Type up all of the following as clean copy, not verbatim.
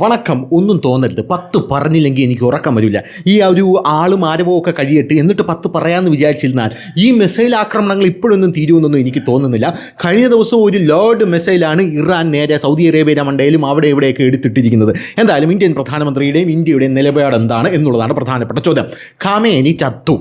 വണക്കം. ഒന്നും തോന്നരുത്, 10 പറഞ്ഞില്ലെങ്കിൽ എനിക്ക് ഉറക്കം വരില്ല. ഈ ഒരു ആളും ആരവോ ഒക്കെ കഴിയട്ട് എന്നിട്ട് 10 പറയാമെന്ന് വിചാരിച്ചിരുന്നാൽ ഈ മിസൈൽ ആക്രമണങ്ങൾ ഇപ്പോഴൊന്നും തീരുമെന്നൊന്നും എനിക്ക് തോന്നുന്നില്ല. കഴിഞ്ഞ ദിവസം ഒരു ലോർഡ് മിസൈലാണ് ഇറാൻ നേരെ സൗദി അറേബ്യയുടെ മണ്ടയിലും അവിടെ ഇവിടെയൊക്കെ എടുത്തിട്ടിരിക്കുന്നത്. എന്തായാലും ഇന്ത്യൻ പ്രധാനമന്ത്രിയുടെയും ഇന്ത്യയുടെയും നിലപാട് എന്താണ് എന്നുള്ളതാണ് പ്രധാനപ്പെട്ട ചോദ്യം. ഖമേനി ചത്തു.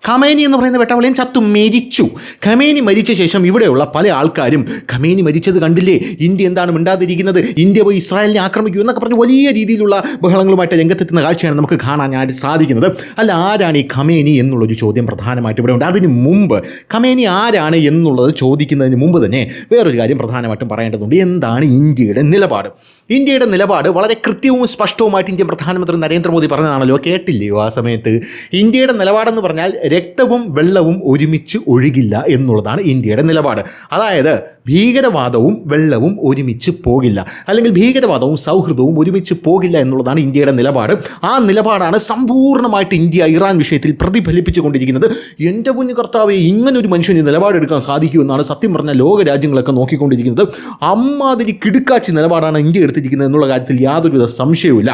ഖമേനി എന്ന് പറയുന്ന വെട്ടവളയും മരിച്ചു. ഖമേനി മരിച്ച ശേഷം ഇവിടെയുള്ള പല ആൾക്കാരും ഖമേനി മരിച്ചത് കണ്ടില്ലേ, ഇന്ത്യ എന്താണ് മിണ്ടാതിരിക്കുന്നത്, ഇന്ത്യ പോയി ഇസ്രായേലിനെ ആക്രമിക്കൂ എന്നൊക്കെ പറഞ്ഞ് വലിയ രീതിയിലുള്ള ബഹളങ്ങളുമായിട്ട് രംഗത്തെത്തുന്ന കാഴ്ചയാണ് നമുക്ക് കാണാനായിട്ട് സാധിക്കുന്നത്. അല്ല, ആരാണ് ഈ ഖമേനി എന്നുള്ളൊരു ചോദ്യം പ്രധാനമായിട്ട് ഇവിടെ ഉണ്ട്. അതിന് മുമ്പ് ഖമേനി ആരാണ് എന്നുള്ളത് ചോദിക്കുന്നതിന് മുമ്പ് തന്നെ വേറൊരു കാര്യം പ്രധാനമായിട്ടും പറയേണ്ടതുണ്ട്. എന്താണ് ഇന്ത്യയുടെ നിലപാട്? ഇന്ത്യയുടെ നിലപാട് വളരെ കൃത്യവും സ്പഷ്ടവുമായിട്ട് ഇന്ത്യൻ പ്രധാനമന്ത്രി നരേന്ദ്രമോദി പറഞ്ഞതാണല്ലോ, കേട്ടില്ലയോ ആ സമയത്ത്? ഇന്ത്യയുടെ നിലപാടെന്ന് പറഞ്ഞാൽ രക്തവും വെള്ളവും ഒരുമിച്ച് ഒഴുകില്ല എന്നുള്ളതാണ് ഇന്ത്യയുടെ നിലപാട്. അതായത് ഭീകരവാദവും വെള്ളവും ഒരുമിച്ച് പോകില്ല, അല്ലെങ്കിൽ ഭീകരവാദവും സൗഹൃദവും ഒരുമിച്ച് പോകില്ല എന്നുള്ളതാണ് ഇന്ത്യയുടെ നിലപാട്. ആ നിലപാടാണ് സമ്പൂർണ്ണമായിട്ട് ഇന്ത്യ ഇറാൻ വിഷയത്തിൽ പ്രതിഫലിപ്പിച്ചു കൊണ്ടിരിക്കുന്നത്. എൻ്റെ കുഞ്ഞു കർത്താവെ, ഇങ്ങനൊരു മനുഷ്യന് നിലപാടെടുക്കാൻ സാധിക്കുമെന്നാണ് സത്യം പറഞ്ഞ ലോക രാജ്യങ്ങളൊക്കെ നോക്കിക്കൊണ്ടിരിക്കുന്നത്. അമ്മാതിരി കിടുക്കാച്ചി നിലപാടാണ് ഇന്ത്യ എടുത്തിരിക്കുന്നത് എന്നുള്ള കാര്യത്തിൽ യാതൊരുവിധ സംശയവുമില്ല.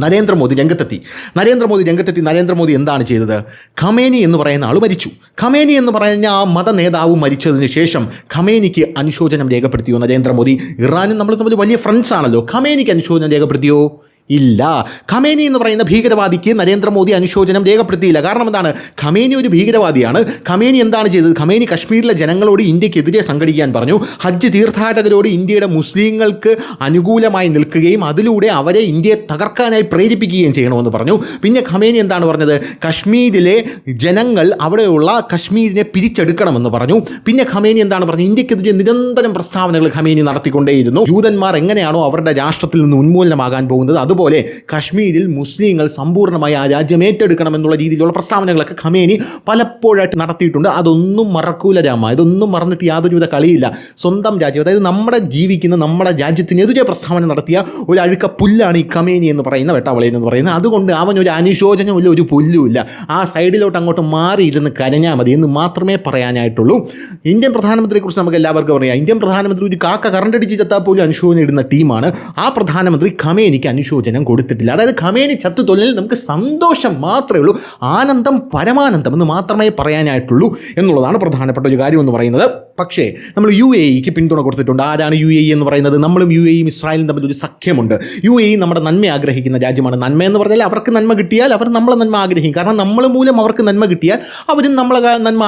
നരേന്ദ്രമോദി രംഗത്തെത്തി. നരേന്ദ്രമോദി എന്താണ് ചെയ്തത്? ഖമേനി എന്ന് പറയുന്ന ആൾ മരിച്ചു. ഖമേനി എന്ന് പറയുന്ന ആ മത നേതാവ് മരിച്ചതിന് ശേഷം ഖമേനിക്ക് അനുശോചനം രേഖപ്പെടുത്തിയോ നരേന്ദ്രമോദി? ഇറാനും നമ്മൾ തമ്മിൽ വലിയ ഫ്രണ്ട്സ് ആണല്ലോ. ഖമേനിക്ക് അനുശോചനം രേഖപ്പെടുത്തിയോ? ഇല്ല. ഖമേനി എന്ന് പറയുന്ന ഭീകരവാദിക്ക് നരേന്ദ്രമോദി അനുശോചനം രേഖപ്പെടുത്തിയില്ല. കാരണം എന്താണ്? ഖമേനി ഒരു ഭീകരവാദിയാണ്. ഖമേനി എന്താണ് ചെയ്തത്? ഖമേനി കശ്മീരിലെ ജനങ്ങളോട് ഇന്ത്യക്കെതിരെ സംഘടിക്കാൻ പറഞ്ഞു. ഹജ്ജ് തീർത്ഥാടകരോട് ഇന്ത്യയുടെ മുസ്ലിങ്ങൾക്ക് അനുകൂലമായി നിൽക്കുകയും അതിലൂടെ അവരെ ഇന്ത്യയെ തകർക്കാനായി പ്രേരിപ്പിക്കുകയും ചെയ്യണമെന്ന് പറഞ്ഞു. പിന്നെ ഖമേനി എന്താണ് പറഞ്ഞത്? കശ്മീരിലെ ജനങ്ങൾ അവിടെയുള്ള കശ്മീരിനെ പിരിച്ചെടുക്കണമെന്ന് പറഞ്ഞു. പിന്നെ ഖമേനി എന്താണ് പറഞ്ഞത്? ഇന്ത്യക്കെതിരെ നിരന്തരം പ്രസ്താവനകൾ ഖമേനി നടത്തിക്കൊണ്ടേയിരുന്നു. ജൂതന്മാർ എങ്ങനെയാണോ അവരുടെ രാഷ്ട്രത്തിൽ നിന്ന് ഉന്മൂലനമാകാൻ പോകുന്നത്, അതുപോലെ കശ്മീരിൽ മുസ്ലിങ്ങൾ സമ്പൂർണ്ണമായി ആ രാജ്യം ഏറ്റെടുക്കണം എന്നുള്ള രീതിയിലുള്ള പ്രസ്താവനകളൊക്കെ ഖമേനി പലപ്പോഴായിട്ട് നടത്തിയിട്ടുണ്ട്. അതൊന്നും മറക്കൂല രാമ, ഇതൊന്നും മറന്നിട്ട് യാതൊരുവിധ കളിയില്ല. സ്വന്തം രാജ്യം, അതായത് നമ്മുടെ ജീവിക്കുന്ന നമ്മുടെ രാജ്യത്തിനെതിരെ പ്രസ്താവന നടത്തിയ ഒരു അഴുക്ക പുല്ലാണ് ഈ ഖമേനി എന്ന് പറയുന്ന വെട്ടാവളയൻ എന്ന് പറയുന്നത്. അതുകൊണ്ട് അവനൊരു അനുശോചനമില്ല, ഒരു പുല്ലുമില്ല. ആ സൈഡിലോട്ട് അങ്ങോട്ട് മാറിയിരുന്ന് കരഞ്ഞാൽ മതി എന്ന് മാത്രമേ പറയാനായിട്ടുള്ളൂ. ഇന്ത്യൻ പ്രധാനമന്ത്രിയെക്കുറിച്ച് നമുക്ക് എല്ലാവർക്കും അറിയാം. ഇന്ത്യൻ പ്രധാനമന്ത്രി ഒരു കാക്ക കറണ്ടടിച്ച് ചത്താൽ പോലും അനുശോചനം ഇടുന്ന ടീമാണ്. ആ പ്രധാനമന്ത്രി ഖമേനിക്ക് അനുശോചനം കൊടുത്തിട്ടില്ല. അതായത് ഖമേനി ചത്തു തൊല്ലിൽ നമുക്ക് സന്തോഷം മാത്രമേ ഉള്ളൂ, ആനന്ദം പരമാനന്ദം എന്ന് മാത്രമേ പറയാനായിട്ടുള്ളൂ എന്നുള്ളതാണ് പ്രധാനപ്പെട്ട ഒരു കാര്യം എന്ന് പറയുന്നത്. പക്ഷേ നമ്മൾ UAEക്ക് പിന്തുണ കൊടുത്തിട്ടുണ്ട്. ആരാണ് UAE എന്ന് പറയുന്നത്? നമ്മളും UAEയും ഇസ്രായേലും തമ്മിൽ ഒരു സഖ്യമുണ്ട്. UAE നമ്മുടെ നന്മ ആഗ്രഹിക്കുന്ന രാജ്യമാണ്. നന്മ എന്ന് പറഞ്ഞാൽ അവർക്ക് നന്മ കിട്ടിയാൽ അവർ നമ്മളെ നന്മ ആഗ്രഹിക്കും. കാരണം നമ്മൾ മൂലം അവർക്ക് നന്മ കിട്ടിയാൽ അവരും നമ്മളെ നന്മ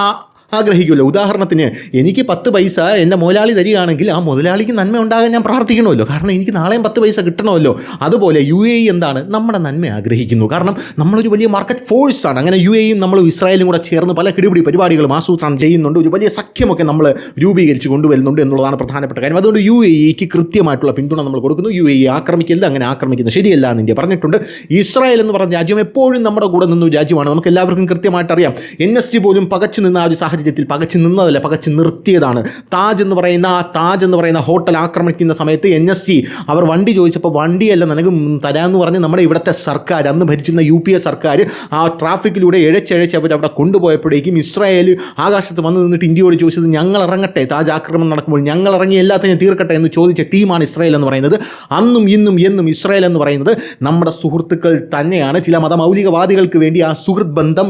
ആഗ്രഹിക്കുമല്ലോ. ഉദാഹരണത്തിന് എനിക്ക് 10 പൈസ എൻ്റെ മുതലാളി തരികയാണെങ്കിൽ ആ മുതലാളിക്ക് നന്മ ഉണ്ടാകാൻ ഞാൻ പ്രാർത്ഥിക്കണമല്ലോ. കാരണം എനിക്ക് നാളെയും 10 പൈസ കിട്ടണമല്ലോ. അതുപോലെ UAE എന്താണ്? നമ്മുടെ നന്മ ആഗ്രഹിക്കുന്നു. കാരണം നമ്മളൊരു വലിയ മാർക്കറ്റ് ഫോഴ്സാണ്. അങ്ങനെ UAEയും നമ്മളും ഇസ്രായേലും കൂടെ ചേർന്ന് പല കിടിപിടി പരിപാടികളും ആസൂത്രണം ചെയ്യുന്നുണ്ട്. ഒരു വലിയ സഖ്യമൊക്കെ നമ്മൾ രൂപീകരിച്ച് കൊണ്ടുവരുന്നുണ്ട് എന്നുള്ളതാണ് പ്രധാനപ്പെട്ട കാര്യം. അതുകൊണ്ട് UAEക്ക് കൃത്യമായിട്ടുള്ള പിന്തുണ നമ്മൾ കൊടുക്കുന്നു. UAE ആക്രമിക്കരുത്, അങ്ങനെ ആക്രമിക്കുന്നത് ശരിയല്ല എന്ന് ഇന്ത്യ പറഞ്ഞിട്ടുണ്ട്. ഇസ്രായേൽ എന്ന് പറഞ്ഞ രാജ്യം എപ്പോഴും നമ്മുടെ കൂടെ നിന്നൊരു രാജ്യമാണ്. നമുക്ക് എല്ലാവർക്കും കൃത്യമായിട്ട് അറിയാം. NST പോലും പകച്ചു നിന്ന ആ ഒരു സാഹചര്യത്തിൽ പകച്ചു നിന്നതല്ല, പകച്ചു നിർത്തിയതാണ്. താജ് എന്ന് പറയുന്ന ഹോട്ടൽ ആക്രമിക്കുന്ന സമയത്ത് NST അവർ വണ്ടി ചോദിച്ചപ്പോൾ വണ്ടിയല്ല നിനക്ക് തരാമെന്ന് പറഞ്ഞ് നമ്മുടെ ഇവിടുത്തെ സർക്കാർ, അന്ന് ഭരിച്ചിരുന്ന UPA സർക്കാർ ആ ട്രാഫിക്കിലൂടെ ഇഴച്ചഴച്ച് അവരവിടെ കൊണ്ടുപോയപ്പോഴേക്കും ഇസ്രായേൽ ആകാശത്ത് വന്ന് നിന്നിട്ട് ഇന്ത്യയോട് ചോദിച്ചത് ഞങ്ങൾ ഇറങ്ങട്ടെ, താജ് ആക്രമണം നടക്കുമ്പോൾ ഞങ്ങൾ ഇറങ്ങി എല്ലാത്തിനെയും തീർക്കട്ടെ എന്ന് ചോദിച്ച ടീമാണ് ഇസ്രായേൽ എന്ന് പറയുന്നത്. അന്നും ഇന്നും എന്നും ഇസ്രായേൽ എന്ന് പറയുന്നത് നമ്മുടെ സുഹൃത്തുക്കൾ തന്നെയാണ്. ചില മതമൗലികവാദികൾക്ക് വേണ്ടി ആ സുഹൃത്ത് ബന്ധം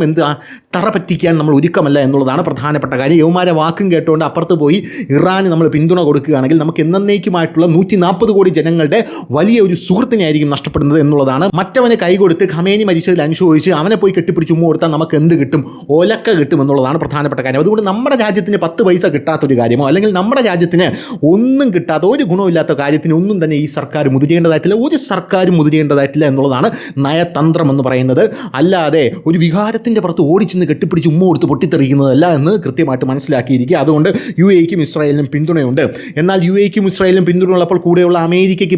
തറ പറ്റിക്കാൻ നമ്മൾ ഒരുക്കമല്ല എന്നുള്ളതാണ് പ്രധാനപ്പെട്ട കാര്യം. യൗമാരെ വാക്കും കേട്ടുകൊണ്ട് അപ്പുറത്ത് പോയി ഇറാന് നമ്മൾ പിന്തുണ കൊടുക്കുകയാണെങ്കിൽ നമുക്ക് എന്നേക്കുമായിട്ടുള്ള 140 കോടി ജനങ്ങളുടെ വലിയ ഒരു സുഹൃത്തിനെ ആയിരിക്കും നഷ്ടപ്പെടുന്നത് എന്നുള്ളതാണ്. മറ്റവന് കൈകൊടുത്ത് ഖമേനി മരിച്ചതിൽ അനുശോചിച്ച് അവനെ പോയി കെട്ടിപ്പിടിച്ച് ഉമ്മ കൊടുത്താൽ നമുക്ക് എന്ത് കിട്ടും? ഒലക്ക കിട്ടും എന്നുള്ളതാണ് പ്രധാനപ്പെട്ട കാര്യം. അതുകൊണ്ട് നമ്മുടെ രാജ്യത്തിന് 10 പൈസ കിട്ടാത്തൊരു കാര്യമോ അല്ലെങ്കിൽ നമ്മുടെ രാജ്യത്തിന് ഒന്നും കിട്ടാത്ത ഒരു ഗുണമില്ലാത്ത കാര്യത്തിന് ഒന്നും തന്നെ ഈ സർക്കാർ മുതിരേണ്ടതായിട്ടില്ല, ഒരു സർക്കാരും മുതിരേണ്ടതായിട്ടില്ല എന്നുള്ളതാണ് നയതന്ത്രം എന്ന് പറയുന്നത്. അല്ലാതെ ഒരു വികാരത്തിൻ്റെ പുറത്ത് ഓടിച്ചെന്ന് കെട്ടിപ്പിടിച്ച് ഉമ്മ കൊടുത്ത് പൊട്ടിത്തെറിക്കുന്നതല്ല എന്ന് കൃത്യമായിട്ട് മനസ്സിലാക്കിയിരിക്കുക. അതുകൊണ്ട് UAEക്കും ഇസ്രായേലിനും പിന്തുണയുണ്ട്. എന്നാൽ UAEക്കും ഇസ്രായേലിനും പിന്തുണയുള്ളപ്പോൾ കൂടെയുള്ള അമേരിക്കയ്ക്ക്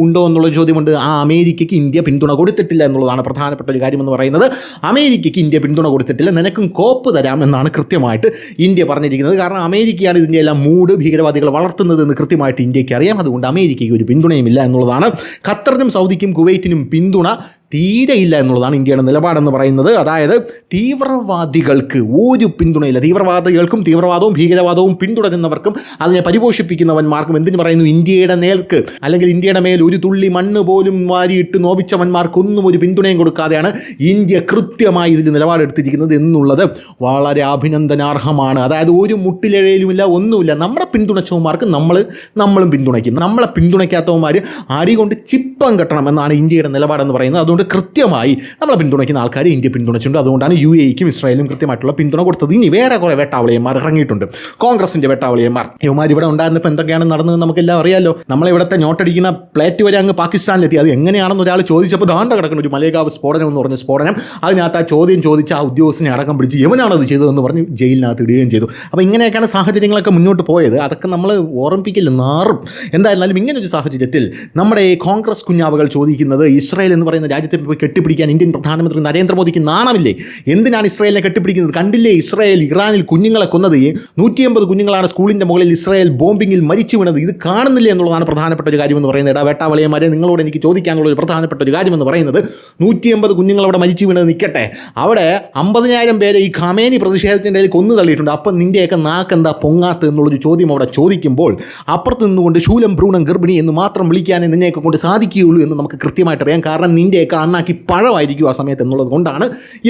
ഉണ്ടോ എന്നുള്ള ചോദ്യമുണ്ട്. ആ അമേരിക്കയ്ക്ക് ഇന്ത്യ പിന്തുണ കൊടുത്തിട്ടില്ല എന്നുള്ളതാണ് പ്രധാനപ്പെട്ട ഒരു കാര്യമെന്ന് പറയുന്നത്. അമേരിക്കയ്ക്ക് ഇന്ത്യ പിന്തുണ കൊടുത്തിട്ടില്ല, നിനക്കും കോപ്പ് തരാം എന്നാണ് കൃത്യമായിട്ട് ഇന്ത്യ പറഞ്ഞിരിക്കുന്നത്. കാരണം അമേരിക്കയാണ് ഇതിൻ്റെ എല്ലാം മൂഡ് ഭീകരവാദികളെ വളർത്തുന്നത് എന്ന് കൃത്യമായിട്ട് ഇന്ത്യക്ക് അറിയാം. അതുകൊണ്ട് അമേരിക്കയ്ക്ക് ഒരു പിന്തുണയുമില്ല എന്നുള്ളതാണ്. ഖത്തറിനും സൗദിക്കും കുവൈറ്റിനും പിന്തുണ തീരെയില്ല എന്നുള്ളതാണ് ഇന്ത്യയുടെ നിലപാടെന്ന് പറയുന്നത്. അതായത് തീവ്രവാദികൾക്ക് ഒരു പിന്തുണയില്ല. തീവ്രവാദികൾക്കും തീവ്രവാദവും ഭീകരവാദവും പിന്തുടരുന്നവർക്കും അതിനെ പരിപോഷിപ്പിക്കുന്നവന്മാർക്കും എന്തിനു പറയുന്നു, ഇന്ത്യയുടെ നേർക്ക് അല്ലെങ്കിൽ ഇന്ത്യയുടെ മേൽ ഒരു തുള്ളി മണ്ണ് പോലും വാരിയിട്ട് നോവിച്ചവന്മാർക്കൊന്നും ഒരു പിന്തുണയും കൊടുക്കാതെയാണ് ഇന്ത്യ കൃത്യമായി ഇതിൽ നിലപാടെടുത്തിരിക്കുന്നത് എന്നുള്ളത് വളരെ അഭിനന്ദനാർഹമാണ്. അതായത് ഒരു മുട്ടിലിഴയിലുമില്ല, ഒന്നുമില്ല. നമ്മളെ പിന്തുണച്ചവന്മാർക്ക് നമ്മളും പിന്തുണയ്ക്കും, നമ്മളെ പിന്തുണയ്ക്കാത്തവന്മാർ അടികൊണ്ട് ചിപ്പം കെട്ടണം എന്നാണ് ഇന്ത്യയുടെ നിലപാടെന്ന് പറയുന്നത്. അതുകൊണ്ട് കൃത്യമായി നമ്മളെ പിന്തുണയ്ക്കുന്ന ആൾക്കാരെ ഇന്ത്യ പിന്തുണച്ചിട്ടുണ്ട്. അതുകൊണ്ടാണ് UAEക്കും ഇസ്രായേലും കൃത്യമായിട്ടുള്ള പിന്തുണ കൊടുത്തത്. ഇനി വേറെ കുറേ വേട്ടാവളിയന്മാർ ഇറങ്ങിയിട്ടുണ്ട്, കോൺഗ്രസിൻ്റെ വേട്ടാവളിയന്മാർ. ഇവന്മാർ ഇവിടെ ഉണ്ടായിരുന്നപ്പോൾ എന്തൊക്കെയാണ് നടന്നത് നമുക്കെല്ലാം അറിയാമല്ലോ. നമ്മളിവിടുത്തെ നോട്ടടിക്കുന്ന പ്ലേറ്റ് വരെ അങ്ങ് പാകിസ്ഥാനിലെത്തി. അത് എങ്ങനെയാണെന്ന് ഒരാൾ ചോദിച്ചപ്പോൾ ദാണ്ട കിടക്കുന്ന ഒരു മലേഗാവ് സ്ഫോടനം എന്ന് പറഞ്ഞ സ്ഫോടനം, അതിനകത്ത് ആ ചോദ്യം ചോദിച്ച ആ ഉദ്യോഗസ്ഥനെ അടക്കം പിടിച്ച് യവനാണത് ചെയ്തതെന്ന് പറഞ്ഞ് ജയിലിനകത്ത് ഇടുകയും ചെയ്തു. അപ്പോൾ ഇങ്ങനെയൊക്കെയാണ് സാഹചര്യങ്ങളൊക്കെ മുന്നോട്ട് പോയത്. അതൊക്കെ നമ്മൾ ഓർമ്മിപ്പിക്കില്ല, നാറും. എന്തായിരുന്നാലും ഇങ്ങനൊരു സാഹചര്യത്തിൽ നമ്മുടെ ഈ കോൺഗ്രസ് കുഞ്ഞാവുകൾ ചോദിക്കുന്നത്, ഇസ്രായേൽ എന്ന് പറയുന്ന രാജ്യത്തെ പോയി കെട്ടിപ്പിടിക്കാൻ ഇന്ത്യൻ പ്രധാനമന്ത്രി നരേന്ദ്രമോദിക്ക് നാണമില്ലേ? എന്തിനാണ് ഇസ്രായേലിനെ കെട്ടിപ്പിടിക്കുന്നത്? കണ്ടില്ലേ ഇസ്രായേൽ ഇറാനിൽ കുഞ്ഞുങ്ങളെ കൊന്നത്? 150 കുഞ്ഞുങ്ങളാണ് സ്കൂളിൻ്റെ മുകളിൽ ഇസ്രായേൽ ബോംബിങ്ങിൽ മരിച്ചു വീണത്. ഇത് കാണുന്നില്ലേ എന്നുള്ളതാണ് പ്രധാനപ്പെട്ട ഒരു കാര്യമെന്ന് പറയുന്നത്. വേട്ടാവളിയന്മാരെ, നിങ്ങളോട് എനിക്ക് ചോദിക്കാനുള്ള ഒരു പ്രധാനപ്പെട്ട ഒരു കാര്യമെന്ന് പറയുന്നത്, 150 കുഞ്ഞുങ്ങൾ അവിടെ മരിച്ചു വീണത് നിൽക്കട്ടെ, അവിടെ 50,000 പേരെ ഈ ഖമേനി പ്രതിഷേധത്തിൻ്റെ ഇടയിൽ കൊന്നു തള്ളിയിട്ടുണ്ട്. അപ്പം നിൻ്റെയൊക്കെ നാക്കെന്താ പൊങ്ങാത്ത് എന്നുള്ളൊരു ചോദ്യം അവിടെ ചോദിക്കുമ്പോൾ അപ്പുറത്ത് നിന്നുകൊണ്ട് ശൂലം ഭ്രൂണം ഗർഭിണി എന്ന് മാത്രം വിളിക്കാനേ നിന്നെയൊക്കെ കൊണ്ട് സാധിക്കുകയുള്ളൂ എന്ന് നമുക്ക് കൃത്യമായിട്ട് അറിയാം. കാരണം നിൻ്റെയൊക്കെ അണ്ണാക്കി പഴമായിരിക്കും ആ സമയത്ത് എന്നുള്ളത് കൊണ്ടാണ്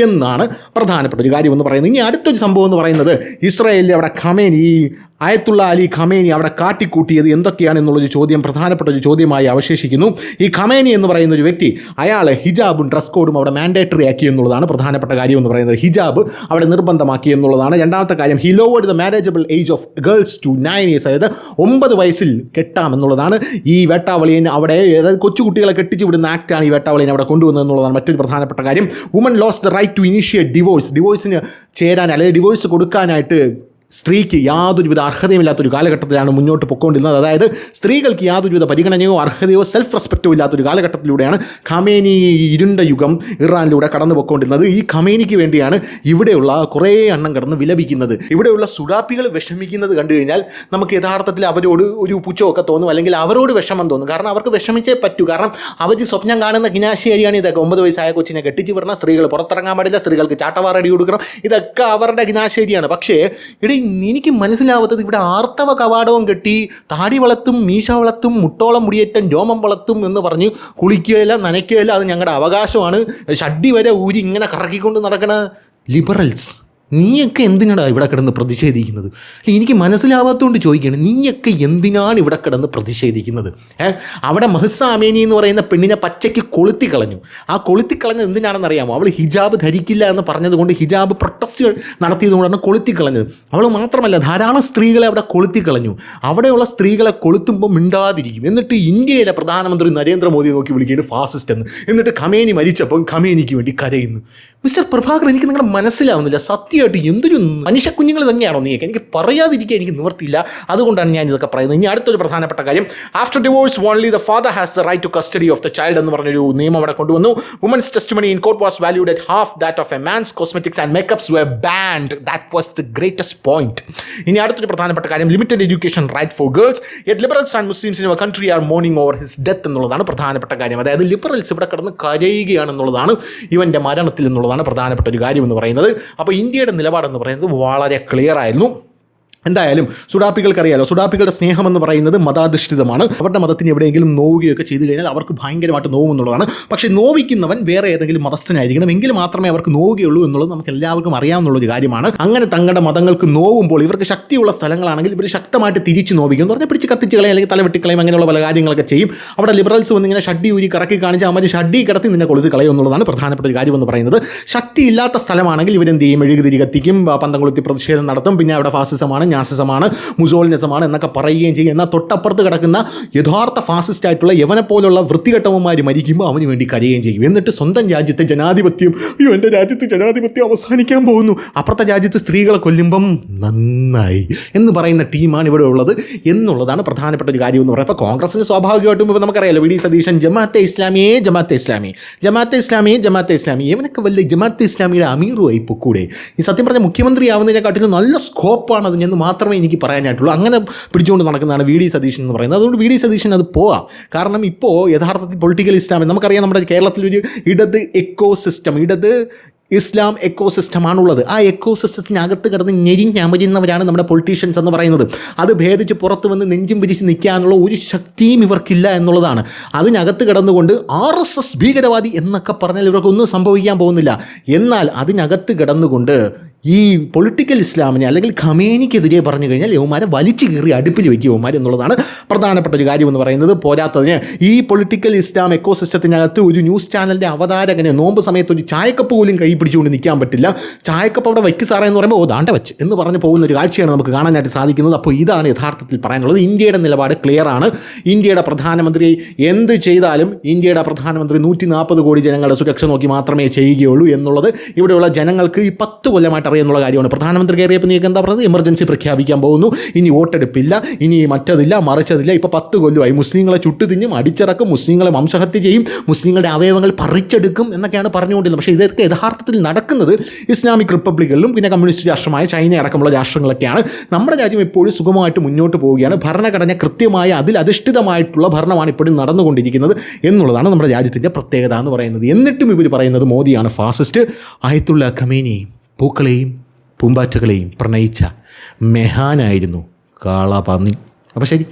എന്നാണ് പ്രധാനപ്പെട്ട ഒരു കാര്യമെന്ന് പറയുന്നത്. ഇനി അടുത്തൊരു സംഭവം എന്ന് പറയുന്നത്, ഇസ്രായേലിൽ അവിടെ ഖമേനി, അയത്തുള്ള അലി ഖമേനി അവിടെ കാട്ടിക്കൂട്ടിയത് എന്തൊക്കെയാണെന്നുള്ളൊരു ചോദ്യം പ്രധാനപ്പെട്ട ഒരു ചോദ്യമായി അവശേഷിക്കുന്നു. ഈ ഖമേനി എന്ന് പറയുന്ന ഒരു വ്യക്തി, അയാൾ ഹിജാബും ഡ്രസ് കോഡും അവിടെ മാൻഡേറ്ററി ആക്കി എന്നുള്ളതാണ് പ്രധാനപ്പെട്ട കാര്യം എന്ന് പറയുന്നത്. ഹിജാബ് അവിടെ നിർബന്ധമാക്കി എന്നുള്ളതാണ്. രണ്ടാമത്തെ കാര്യം, he lowered the marriageable age of girls to 9 years, അതായത് 9 വയസ്സിൽ കെട്ടാമെന്നുള്ളതാണ് ഈ വേട്ടാവളിയൻ അവിടെ, അതായത് കൊച്ചുകുട്ടികളെ കെട്ടിച്ചു വിടുന്ന ആക്റ്റാണ് ഈ വേട്ടാവളിയൻ അവിടെ കൊണ്ടുവന്നത് എന്നുള്ളതാണ് മറ്റൊരു പ്രധാനപ്പെട്ട കാര്യം. Woman lose the right to initiate ഡിവോഴ്സിന് ചേരാൻ അല്ലെങ്കിൽ ഡിവോഴ്സ് കൊടുക്കാനായിട്ട് സ്ത്രീക്ക് യാതൊരുവിധ അർഹതയുമില്ലാത്തൊരു കാലഘട്ടത്തിലാണ് മുന്നോട്ട് പൊയ്ക്കൊണ്ടിരുന്നത്. അതായത് സ്ത്രീകൾക്ക് യാതൊരുവിധ പരിഗണനയോ അർഹതയോ സെൽഫ് റെസ്പെക്റ്റോ ഇല്ലാത്തൊരു കാലഘട്ടത്തിലൂടെയാണ് ഖമേനി ഇരുണ്ട യുഗം ഇറാനിലൂടെ കടന്നു പൊയ്ക്കൊണ്ടിരുന്നത്. ഈ ഖമേനിക്ക് വേണ്ടിയാണ് ഇവിടെയുള്ള കുറേ എണ്ണം കിടന്ന് വിലപിക്കുന്നത്. ഇവിടെയുള്ള സുഡാപ്പികൾ വിഷമിക്കുന്നത് കണ്ടു കഴിഞ്ഞാൽ നമുക്ക് യഥാർത്ഥത്തിൽ അവരോട് ഒരു പുച്ഛമൊക്കെ തോന്നും, അല്ലെങ്കിൽ അവരോട് വിഷമം തോന്നും. കാരണം അവർക്ക് വിഷമിച്ചേ പറ്റൂ. കാരണം അവർ സ്വപ്നം കാണുന്ന ഗിനാശേരിയാണ് ഇതൊക്കെ. 9 വയസ്സായ കൊച്ചിനെ കെട്ടിച്ച് വിടണം, സ്ത്രീകൾ പുറത്തിറങ്ങാൻ പാടില്ല, സ്ത്രീകൾക്ക് ചാട്ടവാറടി കൊടുക്കണം, ഇതൊക്കെ അവരുടെ ഗിനാശേരിയാണ്. പക്ഷേ എനിക്ക് മനസ്സിലാവാത്തത്, ഇവിടെ ആർത്തവ കവാടവും കെട്ടി താടി വളർത്തും, മീശ വളർത്തും, മുട്ടോളം മുടിയേറ്റം, രോമം വളർത്തും എന്ന് പറഞ്ഞ് കുളിക്കുകയില്ല, നനയ്ക്കുകയില്ല, അത് ഞങ്ങളുടെ അവകാശമാണ്, ഷഡ്ഡി വരെ ഊരി ഇങ്ങനെ കറക്കിക്കൊണ്ട് നടക്കണ ലിബറൽസ്, നീയൊക്കെ എന്തിനാണ് ഇവിടെ കിടന്ന് പ്രതിഷേധിക്കുന്നത്? എനിക്ക് മനസ്സിലാവാത്തതുകൊണ്ട് ചോദിക്കുകയാണ്, നീയൊക്കെ എന്തിനാണ് ഇവിടെ കിടന്ന് പ്രതിഷേധിക്കുന്നത്? അവിടെ മഹ്സ അമീനി എന്ന് പറയുന്ന പെണ്ണിനെ പച്ചയ്ക്ക് കൊളുത്തിക്കളഞ്ഞു. ആ കൊളുത്തിക്കളഞ്ഞത് എന്തിനാണെന്ന് അറിയാമോ? അവൾ ഹിജാബ് ധരിക്കില്ല എന്ന് പറഞ്ഞതുകൊണ്ട്, ഹിജാബ് പ്രൊട്ടസ്റ്റ് നടത്തിയതുകൊണ്ടാണ് കൊളുത്തിക്കളഞ്ഞത്. അവൾ മാത്രമല്ല, ധാരാളം സ്ത്രീകളെ അവിടെ കൊളുത്തിക്കളഞ്ഞു. അവിടെയുള്ള സ്ത്രീകളെ കൊളുത്തുമ്പോൾ മിണ്ടാതിരിക്കും. എന്നിട്ട് ഇന്ത്യയിലെ പ്രധാനമന്ത്രി നരേന്ദ്രമോദിയെ നോക്കി വിളിക്കുകയാണ് ഫാസിസ്റ്റ് എന്ന്. എന്നിട്ട് ഖമേനി മരിച്ചപ്പോൾ ഖമേനിക്ക് വേണ്ടി കരയുന്നു. മിസ്റ്റർ പ്രഭാകർ, എനിക്ക് നിങ്ങളെ മനസ്സിലാവുന്നില്ല. സത്യമായിട്ട് എന്തൊരു മനുഷ്യ കുഞ്ഞുങ്ങൾ തന്നെയാണോ നീയൊക്കെ? എനിക്ക് പറയാതിരിക്കാൻ എനിക്ക് നിവർത്തിയില്ല. അതുകൊണ്ടാണ് ഞാൻ ഇതൊക്കെ പറയുന്നത്. ഇനി അടുത്തൊരു പ്രധാനപ്പെട്ട കാര്യം, after divorce only the father has the right to custody of the child എന്ന് പറഞ്ഞൊരു നിയമം അവിടെ കൊണ്ടുവന്നു. Women's testimony in court was valued at half that of a man's. Cosmetics and makeups were banned. That was the greatest point. ഇനി അടുത്തൊരു പ്രധാനപ്പെട്ട കാര്യം, limited education right for girls. Yet liberals and Muslims in our country are mourning over his death എന്നുള്ളതാണ് പ്രധാനപ്പെട്ട കാര്യം. അതായത് liberals ഇവിടെ കിടന്ന് കരയുകയാണെന്നുള്ളതാണ് ഇവൻ്റെ മരണത്തിൽ എന്നുള്ളതാണ് പ്രധാനപ്പെട്ട ഒരു കാര്യം എന്ന് പറയുന്നത്. അപ്പോൾ ഇന്ത്യയുടെ നിലപാടെന്ന് പറയുന്നത് വളരെ ക്ലിയർ ആയിരുന്നു. എന്തായാലും സുഡാപ്പികൾക്കറിയാലോ, സുഡാപ്പികളുടെ സ്നേഹമെന്ന് പറയുന്നത് മതാധിഷ്ഠിതമാണ്. അവരുടെ മതത്തിന് എവിടെയെങ്കിലും നോവുകയൊക്കെ ചെയ്തു കഴിഞ്ഞാൽ അവർക്ക് ഭയങ്കരമായിട്ട് നോവുമെന്നുള്ളതാണ്. പക്ഷേ നോവിക്കുന്നവൻ വേറെ ഏതെങ്കിലും മതസ്ഥനായിരിക്കണം, എങ്കിൽ മാത്രമേ അവർക്ക് നോവുകയുള്ളൂ എന്നുള്ളത് നമുക്ക് എല്ലാവർക്കും അറിയാവുന്നുള്ളൊരു കാര്യമാണ്. അങ്ങനെ തങ്ങളുടെ മതങ്ങൾക്ക് നോവുമ്പോൾ ഇവർക്ക് ശക്തിയുള്ള സ്ഥലങ്ങളാണെങ്കിൽ ഇവർ ശക്തമായിട്ട് തിരിച്ച് നോവിക്കും എന്ന് പറഞ്ഞാൽ പിടിച്ച് കത്തിച്ച് കളയും, അല്ലെങ്കിൽ തലവെട്ടിക്കളയും, അങ്ങനെയുള്ള പല കാര്യങ്ങളൊക്കെ ചെയ്യും. അവിടെ ലിബറൽസ് വന്ന് ഇങ്ങനെ ഷഡ്ഡി ഊരി കറക്കി കാണിച്ചാൽ അവർ ഷഡ്ഡി കിടത്തി നിന്നെ കൊളുത്തി കളയും എന്നുള്ളതാണ് പ്രധാനപ്പെട്ട ഒരു കാര്യമെന്ന് പറയുന്നത്. ശക്തിയില്ലാത്ത സ്ഥലമാണെങ്കിൽ ഇവരെന്ത് ചെയ്യും? മെഴുകുതിരി കത്തിക്കും, പന്തം കൊളുത്തി പ്രതിഷേധം നടത്തും. പിന്നെ അവിടെ ഫാസിസമാണ്, നാസിസമാണ്, മുസോളിനിസമാണ് എന്നൊക്കെ പറയുകയും ചെയ്യും. എന്നാൽ തൊട്ടപ്പുറത്ത് കിടക്കുന്ന യഥാർത്ഥ ഫാസിസ്റ്റ് ആയിട്ടുള്ള യവനെ പോലുള്ള വൃത്തികെട്ടവന്മാർ മരിക്കുമ്പോൾ അവന് വേണ്ടി കരയുകയും ചെയ്യും. എന്നിട്ട് സ്വന്തം രാജ്യത്തെ ജനാധിപത്യം, അയ്യോ എൻ്റെ രാജ്യത്ത് ജനാധിപത്യം അവസാനിക്കാൻ പോകുന്നു, അപ്പുറത്തെ രാജ്യത്ത് സ്ത്രീകളെ കൊല്ലുമ്പം നന്നായി എന്ന് പറയുന്ന ടീമാണ് ഇവിടെ ഉള്ളത് എന്നുള്ളതാണ് പ്രധാനപ്പെട്ട ഒരു കാര്യം എന്ന് പറയുന്നത്. അപ്പോൾ കോൺഗ്രസിന് സ്വാഭാവികമായിട്ടും ഇപ്പോൾ നമുക്കറിയാലോ, വി ഡി സതീശൻ ജമാഅത്തെ ഇസ്ലാമി ഇവനൊക്കെ വല്ല ജമാഅത്തെ ഇസ്ലാമിയുടെ അമീറുമായി പൊക്കൂടെ? ഈ സത്യം പറഞ്ഞ മുഖ്യമന്ത്രി ആവുന്നതിനെക്കാട്ടിലും നല്ല സ്കോപ്പാണ് അത്. ഞാൻ മാത്രമേ എനിക്ക് പറയാനായിട്ടുള്ളൂ. അങ്ങനെ പിടിച്ചുകൊണ്ട് നടക്കുന്നതാണ് വി ഡി സതീശൻ എന്ന് പറയുന്നത്. അതുകൊണ്ട് വി ഡി സതീശൻ അത് പോവാം. കാരണം ഇപ്പോൾ യഥാർത്ഥത്തിൽ പൊളിറ്റിക്കൽ ഇസ്ലാം നമുക്കറിയാം, നമ്മുടെ കേരളത്തിലൊരു ഇടത് എക്കോ സിസ്റ്റം, ഇടത് ഇസ്ലാം എക്കോ സിസ്റ്റമാണുള്ളത്. ആ എക്കോ സിസ്റ്റത്തിനകത്ത് കിടന്ന് ഞെരിഞ്ഞമരുന്നവരാണ് നമ്മുടെ പൊളിറ്റീഷ്യൻസ് എന്ന് പറയുന്നത്. അത് ഭേദിച്ച് പുറത്ത് വന്ന് നെഞ്ചും പിരിച്ച് നിൽക്കാനുള്ള ഒരു ശക്തിയും ഇവർക്കില്ല എന്നുള്ളതാണ്. അതിനകത്ത് കിടന്നുകൊണ്ട് RSS ഭീകരവാദി എന്നൊക്കെ പറഞ്ഞാൽ ഇവർക്കൊന്നും സംഭവിക്കാൻ പോകുന്നില്ല. എന്നാൽ അതിനകത്ത് കിടന്നുകൊണ്ട് ഈ പൊളിറ്റിക്കൽ ഇസ്ലാമിനെ അല്ലെങ്കിൽ ഖമേനിക്കെതിരെ പറഞ്ഞു കഴിഞ്ഞാൽ യവന്മാരെ വലിച്ചു കീറി അടുപ്പിൽ വയ്ക്കും യവന്മാർ എന്നുള്ളതാണ് പ്രധാനപ്പെട്ട ഒരു കാര്യമെന്ന് പറയുന്നത്. പോരാത്തതിന് ഈ പൊളിറ്റിക്കൽ ഇസ്ലാം എക്കോ സിസ്റ്റത്തിനകത്ത് ഒരു ന്യൂസ് ചാനലിൻ്റെ അവതാരകനെ നോമ്പ് സമയത്ത് ഒരു ചായക്കപ്പ് പോലും കൈ പിടിച്ചുകൊണ്ട് നിൽക്കാൻ പറ്റില്ല. ചായക്കപ്പ് അവിടെ വയ്ക്ക് സാറേ എന്ന് പറയുമ്പോൾ ദാണ്ട വെച്ച് എന്ന് പറഞ്ഞ് പോകുന്ന ഒരു കാഴ്ചയാണ് നമുക്ക് കാണാനായിട്ട് സാധിക്കുന്നത്. അപ്പോൾ ഇതാണ് യഥാർത്ഥത്തിൽ പറയാനുള്ളത്. ഇന്ത്യയുടെ നിലപാട് ക്ലിയർ ആണ്. ഇന്ത്യയുടെ പ്രധാനമന്ത്രി എന്ത് ചെയ്താലും ഇന്ത്യയുടെ പ്രധാനമന്ത്രി 140 കോടി ജനങ്ങളുടെ സുരക്ഷ നോക്കി മാത്രമേ ചെയ്യുകയുള്ളൂ എന്നുള്ളത് ഇവിടെയുള്ള ജനങ്ങൾക്ക് ഈ 10 കൊല്ലമായിട്ട് അറിയാനുള്ള കാര്യമാണ്. പ്രധാനമന്ത്രി കയറിയപ്പോൾ നീക്ക് എന്താ പറയുന്നത്? എമർജൻസി പ്രഖ്യാപിക്കാൻ പോകുന്നു, ഇനി വോട്ടെടുപ്പില്ല, ഇനി മറ്റതില്ല മറിച്ചതില്ല. ഇപ്പോൾ 10 കൊല്ലമായി മുസ്ലിങ്ങളെ ചുട്ടുതിഞ്ഞും അടിച്ചിറക്കും, മുസ്ലിങ്ങളെ വംശഹത്യ ചെയ്യും, മുസ്ലിങ്ങളുടെ അവയവങ്ങൾ പറിച്ചെടുക്കും എന്നൊക്കെയാണ് പറഞ്ഞുകൊണ്ടിരുന്നത്. പക്ഷേ ഇതൊക്കെ യഥാർത്ഥത്തിൽ നടക്കുന്നത് ഇസ്ലാമിക് റിപ്പബ്ലിക്കുകളിലും പിന്നെ കമ്മ്യൂണിസ്റ്റ് രാഷ്ട്രമായ ചൈന അടക്കമുള്ള രാഷ്ട്രങ്ങളൊക്കെയാണ്. നമ്മുടെ രാജ്യം എപ്പോഴും സുഗമമായിട്ട് മുന്നോട്ട് പോവുകയാണ്. ഭരണഘടന കൃത്യമായ അതിൽ അധിഷ്ഠിതമായിട്ടുള്ള ഭരണമാണ് ഇപ്പോഴും നടന്നുകൊണ്ടിരിക്കുന്നത് എന്നുള്ളതാണ് നമ്മുടെ രാജ്യത്തിൻ്റെ പ്രത്യേകത എന്ന് പറയുന്നത്. എന്നിട്ടും ഇവർ പറയുന്നത് മോദിയാണ് ഫാസിസ്റ്റ്. Ayatollah Khamenei പൂക്കളെയും പൂമ്പാറ്റകളെയും പ്രണയിച്ച മെഹാനായിരുന്നു കാളപന്നി. അപ്പോൾ ശരി.